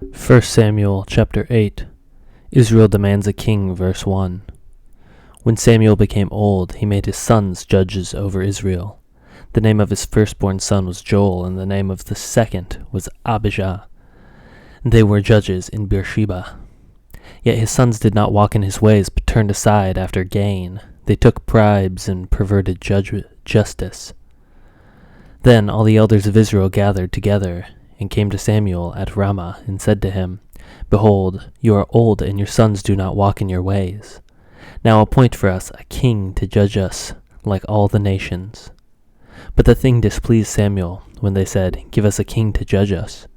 1 Samuel chapter 8. Israel demands a king, verse 1. When Samuel became old, he made his sons judges over Israel. The name of his firstborn son was Joel, and the name of the second was Abijah. They were judges in Beersheba. Yet his sons did not walk in his ways, but turned aside after gain. They took bribes and perverted justice. Then all the elders of Israel gathered together and came to Samuel at Ramah and said to him, Behold, you are old, and your sons do not walk in your ways. Now appoint for us a king to judge us like all the nations. But the thing displeased Samuel when they said, Give us a king to judge us.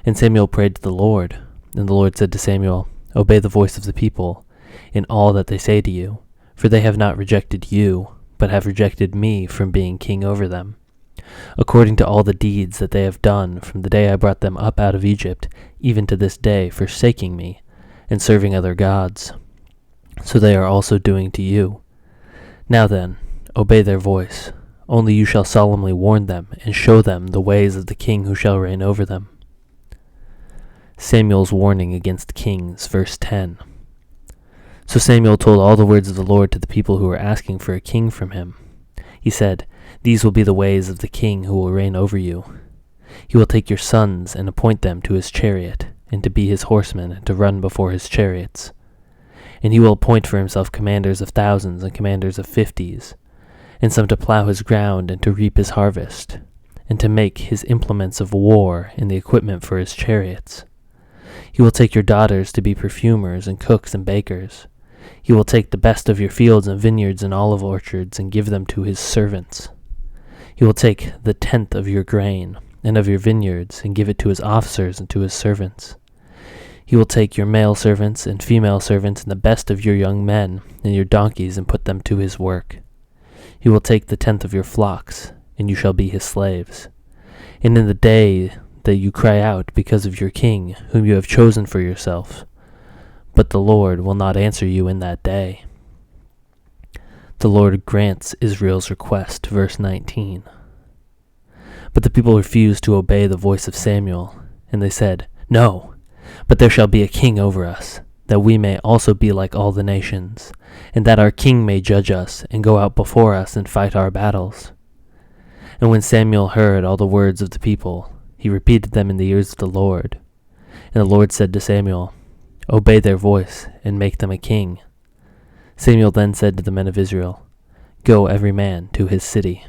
And Samuel prayed to the Lord. And the Lord said to Samuel, Obey the voice of the people in all that they say to you, for they have not rejected you, but have rejected me from being king over them, according to all the deeds that they have done from the day I brought them up out of Egypt, even to this day, forsaking me and serving other gods. So they are also doing to you. Now then, obey their voice. Only you shall solemnly warn them and show them the ways of the king who shall reign over them. Samuel's warning against kings, verse 10. So Samuel told all the words of the Lord to the people who were asking for a king from him. He said, These will be the ways of the king who will reign over you. He will take your sons and appoint them to his chariot, and to be his horsemen, and to run before his chariots. And he will appoint for himself commanders of thousands and commanders of 50s, and some to plow his ground and to reap his harvest, and to make his implements of war and the equipment for his chariots. He will take your daughters to be perfumers and cooks and bakers. He will take the best of your fields and vineyards and olive orchards and give them to his servants. He will take the tenth of your grain and of your vineyards and give it to his officers and to his servants. He will take your male servants and female servants and the best of your young men and your donkeys and put them to his work. He will take the tenth of your flocks, and you shall be his slaves. And in the day that you cry out because of your king, whom you have chosen for yourself, but the Lord will not answer you in that day. The Lord grants Israel's request, verse 19. But the people refused to obey the voice of Samuel, and they said, No, but there shall be a king over us, that we may also be like all the nations, and that our king may judge us and go out before us and fight our battles. And when Samuel heard all the words of the people, he repeated them in the ears of the Lord. And the Lord said to Samuel, Obey their voice and make them a king. Samuel then said to the men of Israel, Go every man to his city.